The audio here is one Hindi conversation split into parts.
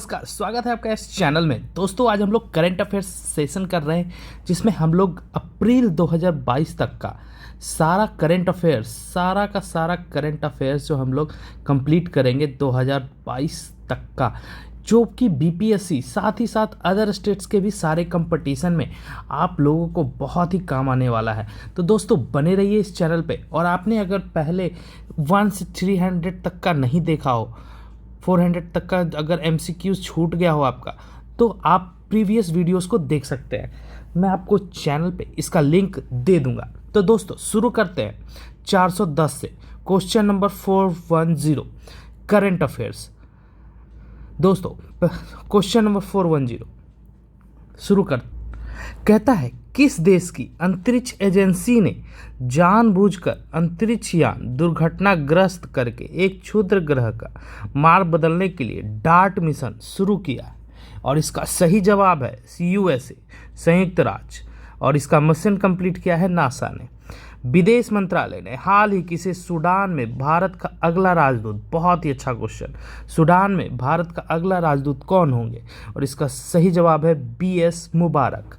नमस्कार, स्वागत है आपका इस चैनल में। दोस्तों आज हम लोग करंट अफेयर्स सेशन कर रहे हैं जिसमें हम लोग अप्रैल 2022 तक का सारा करंट अफेयर्स सारा करंट अफेयर्स जो हम लोग कंप्लीट करेंगे 2022 तक का, जो कि बीपीएससी साथ ही साथ अदर स्टेट्स के भी सारे कंपटीशन में आप लोगों को बहुत ही काम आने वाला है। तो दोस्तों बने रहिए इस चैनल पे। और आपने अगर पहले 1 से 300 तक का नहीं देखा हो, 400 तक का अगर एमसीक्यूज छूट गया हो आपका, तो आप प्रीवियस वीडियोस को देख सकते हैं। मैं आपको चैनल पे इसका लिंक दे दूंगा। तो दोस्तों शुरू करते हैं 410 से। Question number 410 current affairs. दोस्तों क्वेश्चन नंबर 410 शुरू कर कहता है, किस देश की अंतरिक्ष एजेंसी ने जानबूझकर अंतरिक्ष यान दुर्घटनाग्रस्त करके एक क्षुद्र ग्रह का मार्ग बदलने के लिए डार्ट मिशन शुरू किया है? और इसका सही जवाब है यूएसए, संयुक्त राज्य। और इसका मिशन कंप्लीट किया है नासा ने। विदेश मंत्रालय ने हाल ही किसे सूडान में भारत का अगला राजदूत, बहुत ही अच्छा क्वेश्चन, सूडान में भारत का अगला राजदूत कौन होंगे? और इसका सही जवाब है बीएस मुबारक।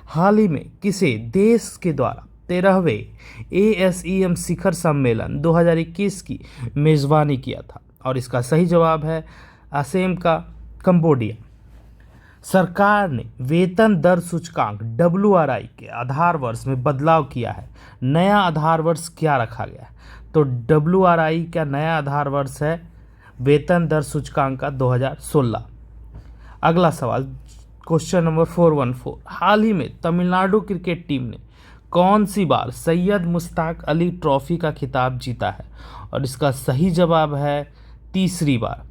हाल ही में किसे देश के द्वारा 13वें एएसईएम शिखर सम्मेलन 2021 की मेजबानी किया था? और इसका सही जवाब है असम का कंबोडिया। सरकार ने वेतन दर सूचकांक WRI के आधार वर्ष में बदलाव किया है। नया आधार वर्ष क्या रखा गया है? तो WRI का नया आधार वर्ष है वेतन दर सूचकांक का 2016। अगला सवाल क्वेश्चन नंबर 414। हाल ही में तमिलनाडु क्रिकेट टीम ने कौन सी बार सैयद मुश्ताक अली ट्रॉफी का खिताब जीता है? और इसका सही जवाब है तीसरी बार।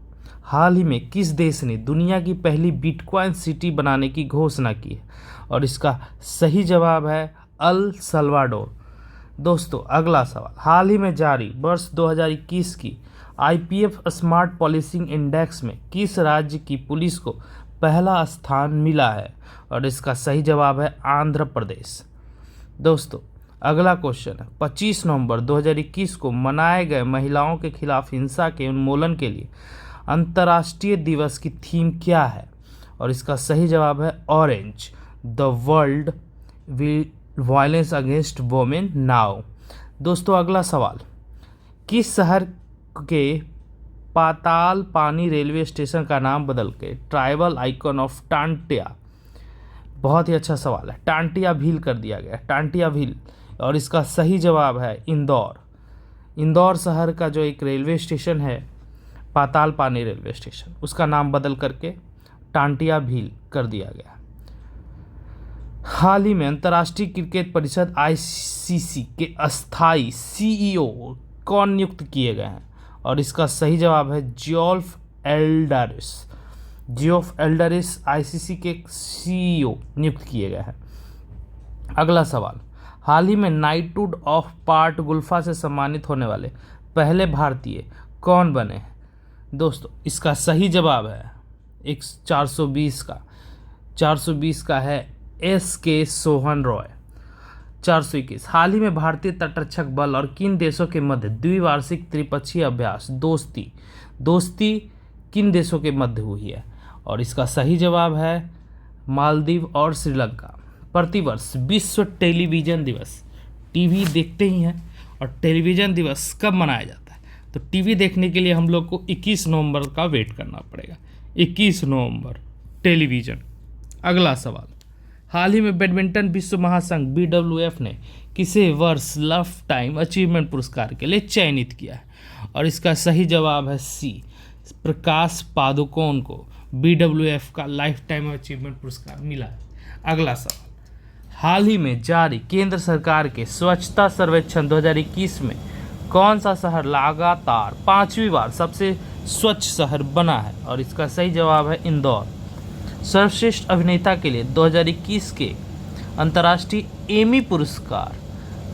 हाल ही में किस देश ने दुनिया की पहली बिटकॉइन सिटी बनाने की घोषणा की है? और इसका सही जवाब है अल सल्वाडोर। दोस्तों अगला सवाल, हाल ही में जारी वर्ष 2021 की IPF स्मार्ट पॉलिसिंग इंडेक्स में किस राज्य की पुलिस को पहला स्थान मिला है? और इसका सही जवाब है आंध्र प्रदेश। दोस्तों अगला क्वेश्चन है, 25 नवंबर 2021 को मनाए गए महिलाओं के खिलाफ हिंसा के उन्मूलन के लिए अंतर्राष्ट्रीय दिवस की थीम क्या है? और इसका सही जवाब है orange, the world violence against women now. दोस्तों अगला सवाल, किस शहर के पाताल पानी रेलवे स्टेशन का नाम बदल के ट्राइबल आइकन ऑफ टांटिया, बहुत ही अच्छा सवाल है, टांटिया भील कर दिया गया, टांटिया भील। और इसका सही जवाब है इंदौर। इंदौर शहर का जो एक रेलवे स्टेशन है पाताल पानी रेलवे स्टेशन, उसका नाम बदल करके टांटिया भील कर दिया गया। हाल ही में अंतर्राष्ट्रीय क्रिकेट परिषद ICC के अस्थाई CEO कौन नियुक्त किए गए हैं? और इसका सही जवाब है जियोल्फ एल्डारिस। जियोफ एल्डारिस ICC के CEO नियुक्त किए गए हैं। अगला सवाल, हाल ही में नाइटहुड ऑफ पार्ट गुल्फा से सम्मानित होने वाले पहले भारतीय कौन बने हैं? दोस्तों इसका सही जवाब है 420 का है SK सोहन रॉय। 421, हाल ही में भारतीय तटरक्षक बल और किन देशों के मध्य द्विवार्षिक त्रिपक्षीय अभ्यास दोस्ती किन देशों के मध्य हुई है? और इसका सही जवाब है मालदीव और श्रीलंका। प्रतिवर्ष विश्व टेलीविज़न दिवस, टीवी देखते ही हैं, और टेलीविज़न दिवस कब मनाया जाता है? तो टीवी देखने के लिए हम लोग को 21 नवंबर का वेट करना पड़ेगा। 21 नवंबर टेलीविज़न। अगला सवाल, हाल ही में बैडमिंटन विश्व महासंघ BWF ने किसे वर्ष लाइफ टाइम अचीवमेंट पुरस्कार के लिए चयनित किया है? और इसका सही जवाब है C, प्रकाश पादुकोण को BWF का लाइफ टाइम अचीवमेंट पुरस्कार मिला है। अगला सवाल, हाल ही में जारी केंद्र सरकार के स्वच्छता सर्वेक्षण 2021 में कौन सा शहर लगातार 5वीं बार सबसे स्वच्छ शहर बना है? और इसका सही जवाब है इंदौर। सर्वश्रेष्ठ अभिनेता के लिए 2021 के अंतर्राष्ट्रीय एमी पुरस्कार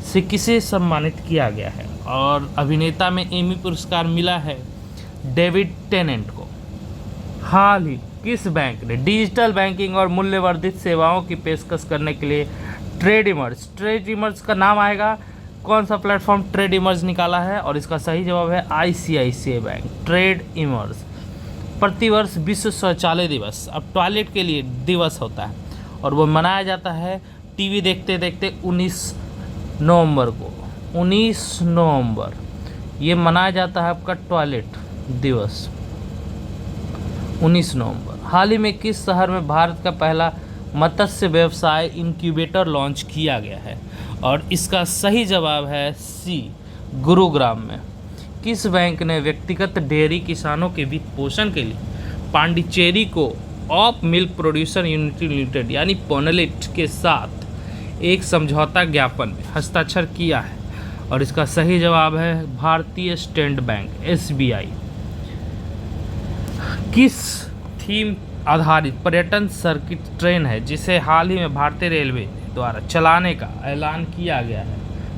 से किसे सम्मानित किया गया है? और अभिनेता में एमी पुरस्कार मिला है डेविड टेनेंट को। हाल ही किस बैंक ने डिजिटल बैंकिंग और मूल्यवर्धित सेवाओं की पेशकश करने के लिए ट्रेड इमर्ज का नाम आएगा, कौन सा प्लेटफॉर्म ट्रेड इमर्ज निकाला है? और इसका सही जवाब है ICICI बैंक, ट्रेड इमर्ज। प्रतिवर्ष विश्व शौचालय दिवस, अब टॉयलेट के लिए दिवस होता है और वो मनाया जाता है टीवी देखते देखते 19 नवंबर को। 19 नवंबर ये मनाया जाता है आपका टॉयलेट दिवस, 19 नवंबर। हाल ही में किस शहर में भारत का पहला मत्स्य व्यवसाय इंक्यूबेटर लॉन्च किया गया है? और इसका सही जवाब है सी, गुरुग्राम में। किस बैंक ने व्यक्तिगत डेयरी किसानों के वित्त पोषण के लिए पांडिचेरी को of milk producer unity limited यानी पोनलिट के साथ एक समझौता ज्ञापन में हस्ताक्षर किया है? और इसका सही जवाब है भारतीय स्टेट बैंक, SBI। किस थीम आधारित पर्यटन सर्किट ट्रेन है जिसे हाल ही में भारतीय रेलवे द्वारा चलाने का ऐलान किया गया है?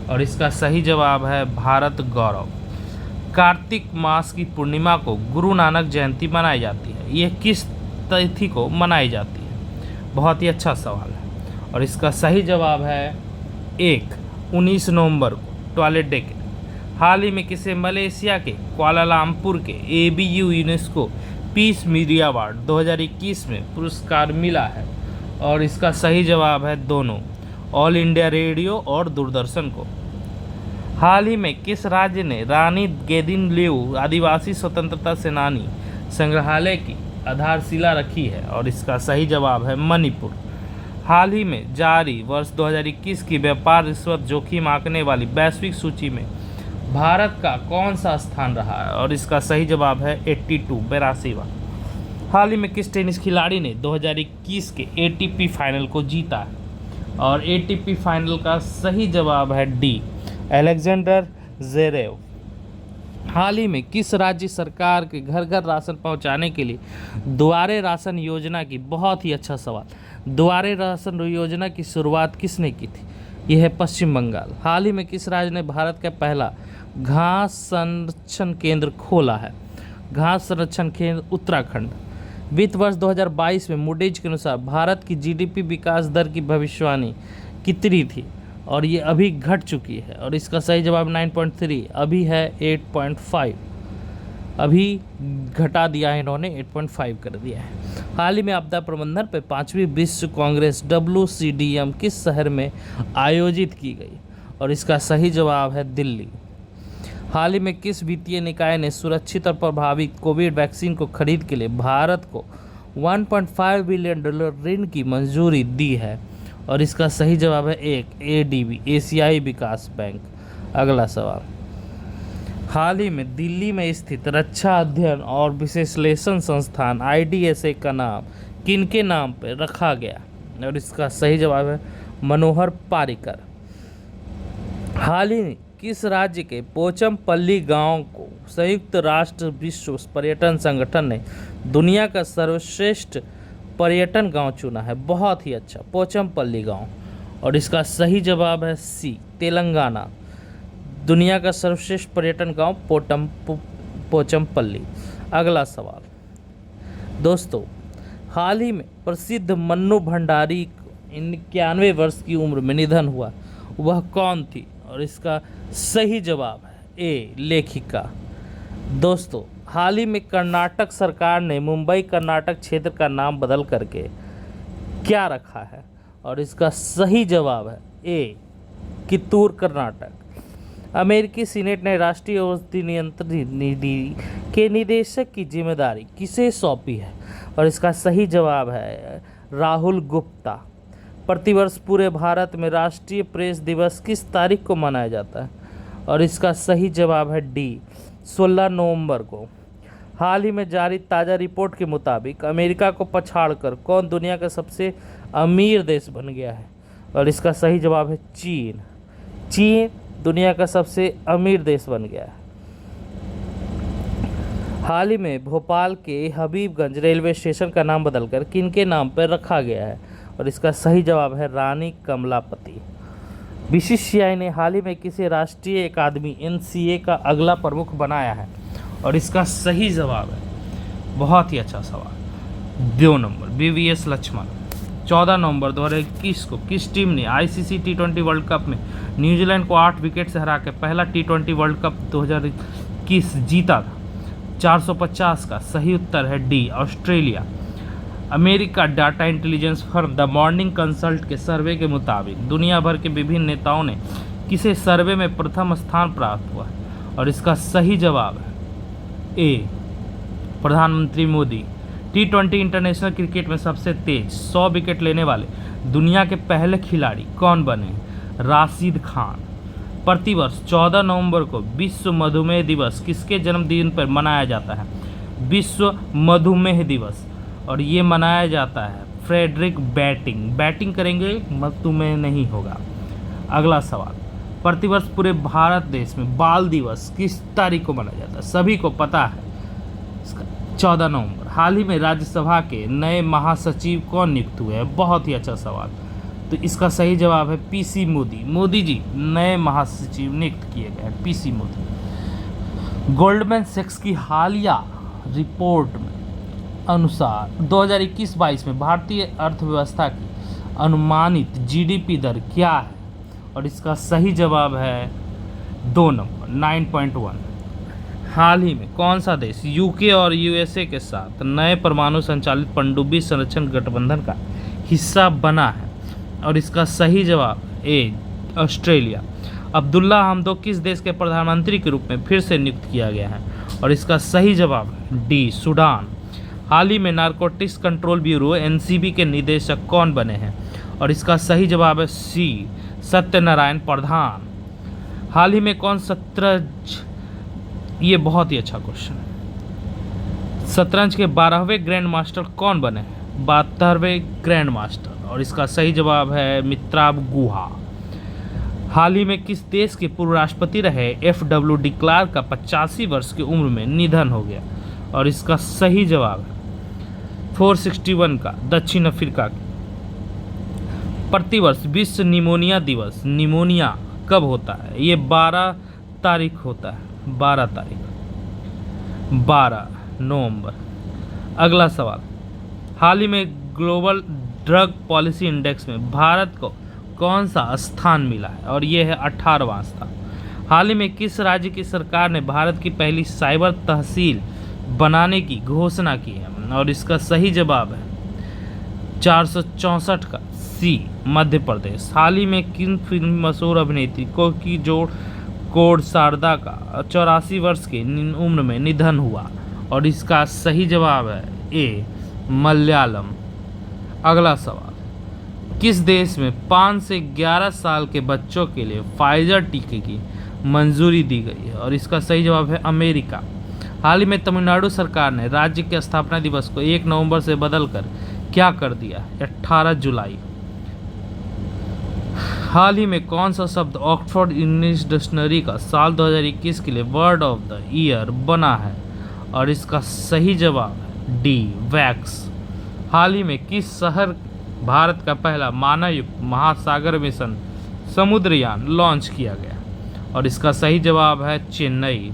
और इसका सही जवाब है भारत गौरव। कार्तिक मास की पूर्णिमा को गुरु नानक जयंती मनाई जाती है, यह किस तिथि को मनाई जाती है? बहुत ही अच्छा सवाल है और इसका सही जवाब है 19 नवंबर को, टॉयलेट डे के। हाल ही में किसे मलेशिया के कुआलालंपुर के ABU UNESCO peace media award 2021 में पुरस्कार मिला है? और इसका सही जवाब है दोनों, ऑल इंडिया रेडियो और दूरदर्शन को। हाल ही में किस राज्य ने रानी गेदिनलिऊ आदिवासी स्वतंत्रता सेनानी संग्रहालय की आधारशिला रखी है? और इसका सही जवाब है मणिपुर। हाल ही में जारी वर्ष 2021 की व्यापार रिश्वत जोखिम आंकने वाली वैश्विक सूची में भारत का कौन सा स्थान रहा है? और इसका सही जवाब है 82वां। हाल ही में किस टेनिस खिलाड़ी ने 2021 के ATP फाइनल को जीता है? और ATP फाइनल का सही जवाब है डी, अलेक्जेंडर ज़वेरेव। हाल ही में किस राज्य सरकार के घर घर राशन पहुंचाने के लिए दुआरे राशन योजना की, बहुत ही अच्छा सवाल, दुआरे राशन योजना की शुरुआत किसने की थी? यह है पश्चिम बंगाल। हाल ही में किस राज्य ने भारत का पहला घास संरक्षण केंद्र खोला है? घास संरक्षण केंद्र उत्तराखंड। वित्त वर्ष 2022 में मूडीज के अनुसार भारत की GDP विकास दर की भविष्यवाणी कितनी थी? और ये अभी घट चुकी है और इसका सही जवाब 9.3, अभी है 8.5, अभी घटा दिया है इन्होंने, 8.5 कर दिया है। हाल ही में आपदा प्रबंधन पर 5वीं विश्व कांग्रेस WCDM किस शहर में आयोजित की गई? और इसका सही जवाब है दिल्ली। हाल ही में किस वित्तीय निकाय ने सुरक्षित और प्रभावी कोविड वैक्सीन को खरीद के लिए भारत को $1.5 बिलियन ऋण की मंजूरी दी है? और इसका सही जवाब है ADB, एशियाई विकास बैंक। अगला सवाल, हाल ही में दिल्ली में स्थित रक्षा अध्ययन और विश्लेषण संस्थान IDSA का नाम किनके नाम पर रखा गया? और इसका सही जवाब है मनोहर पारिकर। हाल ही में किस राज्य के पोचमपल्ली गांव को संयुक्त राष्ट्र विश्व पर्यटन संगठन ने दुनिया का सर्वश्रेष्ठ पर्यटन गांव चुना है? बहुत ही अच्छा, पोचमपल्ली गांव। और इसका सही जवाब है सी, तेलंगाना। दुनिया का सर्वश्रेष्ठ पर्यटन गांव पोचमपल्ली। अगला सवाल दोस्तों, हाल ही में प्रसिद्ध मन्नू भंडारी 91 वर्ष की उम्र में निधन हुआ, वह कौन थी? और इसका सही जवाब है ए, लेखिका। दोस्तों, हाल ही में कर्नाटक सरकार ने मुंबई कर्नाटक क्षेत्र का नाम बदल करके क्या रखा है? और इसका सही जवाब है ए, कित्तूर कर्नाटक। अमेरिकी सीनेट ने राष्ट्रीय औषधि नियंत्रण निधि के निदेशक की जिम्मेदारी किसे सौंपी है? और इसका सही जवाब है राहुल गुप्ता। प्रतिवर्ष पूरे भारत में राष्ट्रीय प्रेस दिवस किस तारीख को मनाया जाता है? और इसका सही जवाब है डी, 16 नवंबर को। हाल ही में जारी ताज़ा रिपोर्ट के मुताबिक अमेरिका को पछाड़कर कौन दुनिया का सबसे अमीर देश बन गया है? और इसका सही जवाब है चीन। चीन दुनिया का सबसे अमीर देश बन गया है। हाल ही में भोपाल के हबीबगंज रेलवे स्टेशन का नाम बदलकर किनके नाम पर रखा गया है? और इसका सही जवाब है रानी कमलापति। BCCI ने हाल ही में किसे राष्ट्रीय अकादमी NCA का अगला प्रमुख बनाया है? और इसका सही जवाब है, बहुत ही अच्छा सवाल, 2 नंबर BVS लक्ष्मण। 14 नवंबर 2021 को किस टीम ने ICC T20 वर्ल्ड कप में न्यूजीलैंड को 8 विकेट से हरा के पहला T20 वर्ल्ड कप 2021 जीता था? 450 का सही उत्तर है D, Australia. America data intelligence firm the morning consult के सर्वे के मुताबिक दुनिया भर के विभिन्न नेताओं ने किसे सर्वे में प्रथम स्थान प्राप्त हुआ है, और इसका सही जवाब है ए, प्रधानमंत्री मोदी। T20 इंटरनेशनल क्रिकेट में सबसे तेज 100 विकेट लेने वाले दुनिया के पहले खिलाड़ी कौन बने? राशिद खान। प्रतिवर्ष 14 नवंबर को विश्व मधुमेह दिवस किसके जन्मदिन पर मनाया जाता है? विश्व मधुमेह दिवस, और ये मनाया जाता है फ्रेडरिक बैटिंग। बैटिंग करेंगे, मधुमेह नहीं होगा। अगला सवाल, प्रतिवर्ष पूरे भारत देश में बाल दिवस किस तारीख को मनाया जाता है? सभी को पता है, 14 नवंबर। हाल ही में राज्यसभा के नए महासचिव कौन नियुक्त हुए हैं? बहुत ही अच्छा सवाल। तो इसका सही जवाब है पीसी मोदी। मोदी जी नए महासचिव नियुक्त किए गए हैं, पीसी मोदी। गोल्डमैन सैक्स की हालिया रिपोर्ट में अनुसार 2021-22 में भारतीय अर्थव्यवस्था की अनुमानित जीडीपी दर क्या है? और इसका सही जवाब है 2 नंबर, 9.1। हाल ही में कौन सा देश यूके और यूएसए के साथ नए परमाणु संचालित पनडुब्बी संरक्षण गठबंधन का हिस्सा बना है? और इसका सही जवाब ए, ऑस्ट्रेलिया। अब्दुल्ला हमदो किस देश के प्रधानमंत्री के रूप में फिर से नियुक्त किया गया है? और इसका सही जवाब है डी, सूडान। हाल ही में नारकोटिक्स कंट्रोल ब्यूरो एनसीबी के निदेशक कौन बने हैं? और इसका सही जवाब है सी, सत्यनारायण प्रधान। हाल ही में कौन शतरंज, ये बहुत ही अच्छा क्वेश्चन है, शतरंज के 12वें ग्रैंड मास्टर कौन बने हैं? 72वें ग्रैंड मास्टर, और इसका सही जवाब है मित्राव गुहा। हाल ही में किस देश के पूर्व राष्ट्रपति रहे एफडब्ल्यू डी क्लार्क का 85 वर्ष की उम्र में निधन हो गया? और इसका सही जवाब है 461 का, दक्षिण अफ्रीका के। प्रतिवर्ष विश्व निमोनिया दिवस, निमोनिया कब होता है? ये 12 तारीख होता है, 12 नवंबर। अगला सवाल, हाल ही में ग्लोबल ड्रग पॉलिसी इंडेक्स में भारत को कौन सा स्थान मिला है? और ये है 18वां स्थान। हाल ही में किस राज्य की सरकार ने भारत की पहली साइबर तहसील बनाने की घोषणा की है? और इसका सही जवाब है 464 का सी, मध्य प्रदेश। हाल ही में किन फिल्म मशहूर अभिनेत्री को की जोड़ कोड शारदा का 84 वर्ष की उम्र में निधन हुआ? और इसका सही जवाब है ए, मलयालम। अगला सवाल, किस देश में 5 से 11 साल के बच्चों के लिए फाइजर टीके की मंजूरी दी गई है? और इसका सही जवाब है अमेरिका। हाल ही में तमिलनाडु सरकार ने राज्य के स्थापना दिवस को 1 नवंबर से बदलकर क्या कर दिया? 18 जुलाई। हाल ही में कौन सा शब्द ऑक्सफोर्ड इंग्लिश डिक्शनरी का साल 2021 के लिए वर्ड ऑफ द ईयर बना है? और इसका सही जवाब है डी, वैक्स। हाल ही में किस शहर भारत का पहला मानवयुक्त महासागर मिशन समुद्रयान लॉन्च किया गया? और इसका सही जवाब है चेन्नई।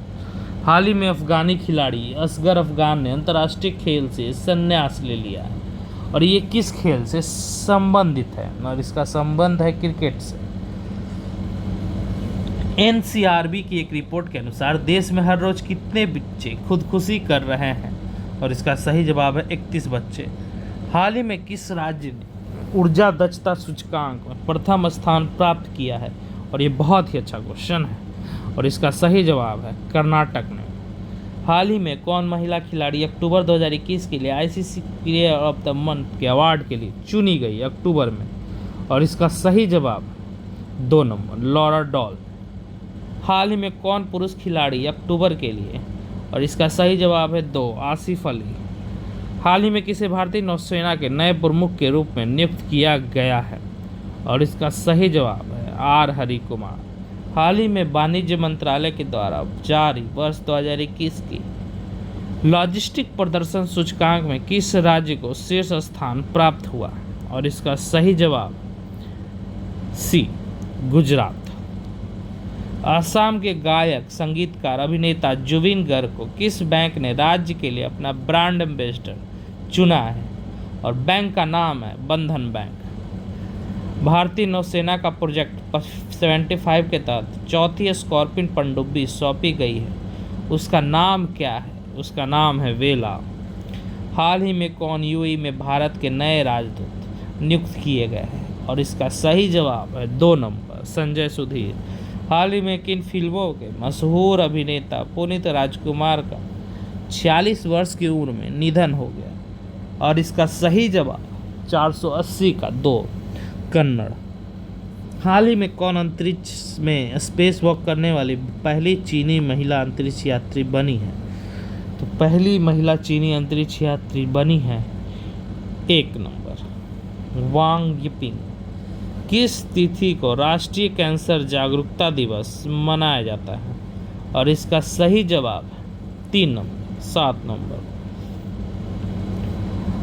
हाल ही में अफगानी खिलाड़ी असगर अफगान ने अंतर्राष्ट्रीय खेल से संन्यास ले लिया है, और ये किस खेल से संबंधित है? और इसका संबंध है क्रिकेट से। एनसीआरबी की एक रिपोर्ट के अनुसार देश में हर रोज कितने बच्चे खुदकुशी कर रहे हैं? और इसका सही जवाब है 31 बच्चे। हाल ही में किस राज्य ने ऊर्जा दक्षता सूचकांक में प्रथम स्थान प्राप्त किया है? और ये बहुत ही अच्छा क्वेश्चन है, और इसका सही जवाब है कर्नाटक ने। हाल ही में कौन महिला खिलाड़ी अक्टूबर 2021 के लिए ICC player of the month के अवार्ड के लिए चुनी गई अक्टूबर में? और इसका सही जवाब 2 नंबर, लॉरा डॉल। हाल ही में कौन पुरुष खिलाड़ी अक्टूबर के लिए? और इसका सही जवाब है 2, आसिफ अली। हाल ही में किसे भारतीय नौसेना के नए प्रमुख के रूप में नियुक्त किया गया है? और इसका सही जवाब है आर हरि कुमार। हाल ही में वाणिज्य मंत्रालय के द्वारा जारी वर्ष 2021 की लॉजिस्टिक प्रदर्शन सूचकांक में किस राज्य को शीर्ष स्थान प्राप्त हुआ? और इसका सही जवाब सी, गुजरात। असम के गायक, संगीतकार, अभिनेता जुबिन गर्ग को किस बैंक ने राज्य के लिए अपना ब्रांड एम्बेसडर चुना है? और बैंक का नाम है बंधन बैंक। भारतीय नौसेना का प्रोजेक्ट 75 के तहत चौथी स्कॉर्पियन पनडुब्बी सौंपी गई है, उसका नाम क्या है? उसका नाम है वेला। हाल ही में कौन यूएई में भारत के नए राजदूत नियुक्त किए गए हैं? और इसका सही जवाब है 2 नंबर, संजय सुधीर। हाल ही में किन फिल्मों के मशहूर अभिनेता पुनीत राजकुमार का 46 वर्ष की उम्र में निधन हो गया? और इसका सही जवाब 480 का 2, कन्नड़। हाल ही में कौन अंतरिक्ष में स्पेस वॉक करने वाली पहली चीनी महिला अंतरिक्ष यात्री बनी है? तो पहली महिला चीनी अंतरिक्ष यात्री बनी है 1 नंबर, वांग यिपिंग। किस तिथि को राष्ट्रीय कैंसर जागरूकता दिवस मनाया जाता है? और इसका सही जवाब है 3 नंबर, 7 नंबर।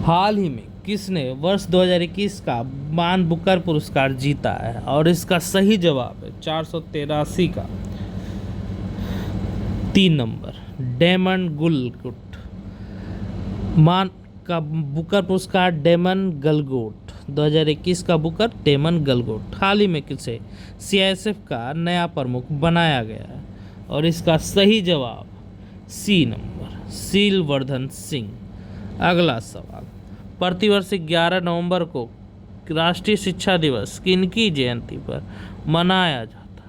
हाल ही में किसने वर्ष 2021 का मान बुकर पुरस्कार जीता है? और इसका सही जवाब है 483 का 3 नंबर, डेमन गुलगुट। मान का बुकर पुरस्कार डेमन गलगोट, 2021 का बुकर डेमन गलगोट। हाल ही में किसे सीआईएसएफ का नया प्रमुख बनाया गया है? और इसका सही जवाब सी नंबर, सीलवर्धन सिंह। अगला सवाल, प्रतिवर्ष 11 नवंबर को राष्ट्रीय शिक्षा दिवस किनकी जयंती पर मनाया जाता है?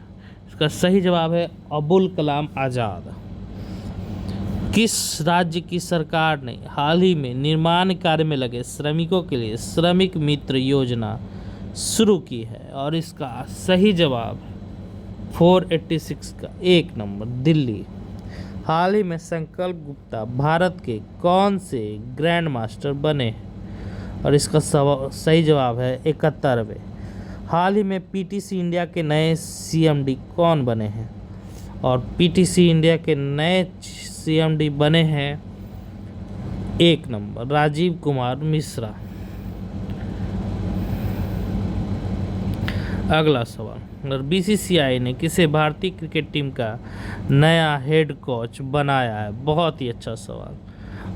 इसका सही जवाब है अबुल कलाम आज़ाद। किस राज्य की सरकार ने हाल ही में निर्माण कार्य में लगे श्रमिकों के लिए श्रमिक मित्र योजना शुरू की है? और इसका सही जवाब है 486 का 1 नंबर, दिल्ली। हाल ही में संकल्प गुप्ता भारत के कौन से ग्रैंड मास्टर बने हैं? और इसका सही जवाब है 71वें। हाल ही में पीटीसी इंडिया के नए सीएमडी कौन बने हैं? और पीटीसी इंडिया के नए सीएमडी बने हैं 1 नंबर, राजीव कुमार मिश्रा। अगला सवाल, बीसीसीआई ने किसे भारतीय क्रिकेट टीम का नया हेड कोच बनाया है? बहुत ही अच्छा सवाल।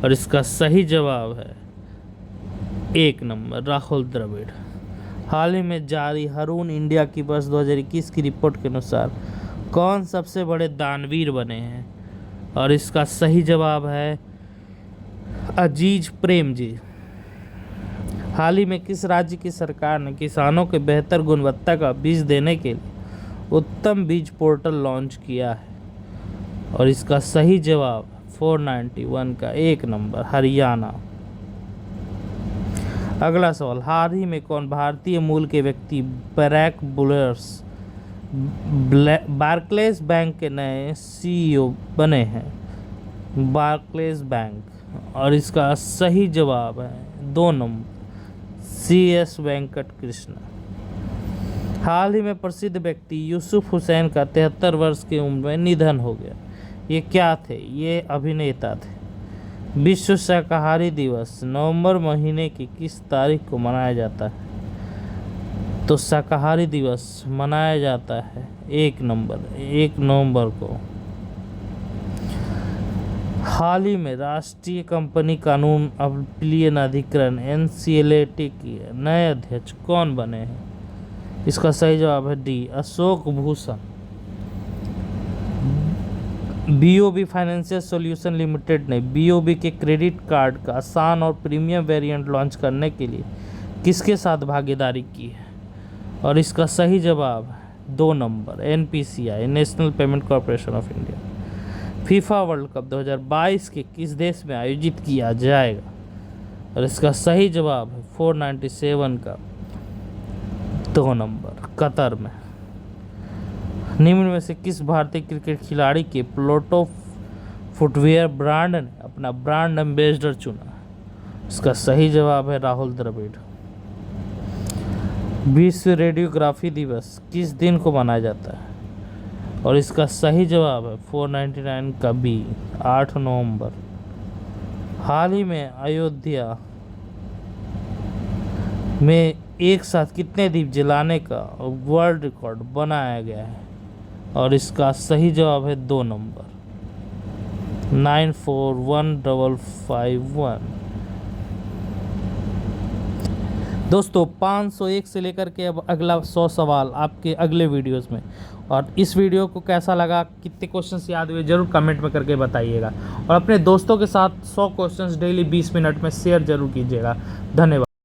और इसका सही जवाब है 1 नंबर, राहुल द्रविड़। हाल ही में जारी हरून इंडिया की वर्ष 2021 की रिपोर्ट के अनुसार कौन सबसे बड़े दानवीर बने हैं? और इसका सही जवाब है अजीज प्रेम जी। हाल ही में किस राज्य की सरकार ने किसानों के बेहतर गुणवत्ता का बीज देने के लिए उत्तम बीज पोर्टल लॉन्च किया है? और इसका सही जवाब 491 का 1 नंबर, हरियाणा। अगला सवाल, हाल ही में कौन भारतीय मूल के व्यक्ति बैरक बुलर्स बार्कलेज बैंक के नए सीईओ बने हैं? Barclays bank. और इसका सही जवाब है 2 नंबर, CS वेंकट कृष्णा। हाल ही में प्रसिद्ध व्यक्ति यूसुफ हुसैन का 73 वर्ष की उम्र में निधन हो गया। ये क्या थे? ये अभिनेता थे। विश्व शाकाहारी दिवस नवंबर महीने की किस तारीख को मनाया जाता है? तो शाकाहारी दिवस मनाया जाता है 1 नवंबर को। हाल ही में राष्ट्रीय कंपनी कानून अपीलीय अधिकरण NCLAT के नए अध्यक्ष कौन बने हैं? इसका सही जवाब है D, Ashok Bhushan. BOB financial solution limited ने BOB के क्रेडिट कार्ड का आसान और प्रीमियम वेरिएंट लॉन्च करने के लिए किसके साथ भागीदारी की है? और इसका सही जवाब है 2 number, NPCI, national payment corporation of India. FIFA world cup 2022 के किस देश में आयोजित किया जाएगा? और इसका सही जवाब है 497 का 2 नंबर, कतर में। निम्न में से किस भारतीय क्रिकेट खिलाड़ी के प्लोटो फुटवियर ब्रांड ने अपना ब्रांड एम्बेसडर चुना? इसका सही जवाब है राहुल द्रविड़। विश्व रेडियोग्राफी दिवस किस दिन को मनाया जाता है? और इसका सही जवाब है 499 का बी, 8 नवंबर। हाल ही में अयोध्या में एक साथ कितने दीप जलाने का वर्ल्ड रिकॉर्ड बनाया गया है? और इसका सही जवाब है 2 नंबर, 941551। दोस्तों 501 से लेकर के अब अगला 100 सवाल आपके अगले वीडियोस में। और इस वीडियो को कैसा लगा, कितने क्वेश्चंस याद हुए, ज़रूर कमेंट में करके बताइएगा। और अपने दोस्तों के साथ 100 क्वेश्चंस डेली 20 मिनट में शेयर ज़रूर कीजिएगा। धन्यवाद।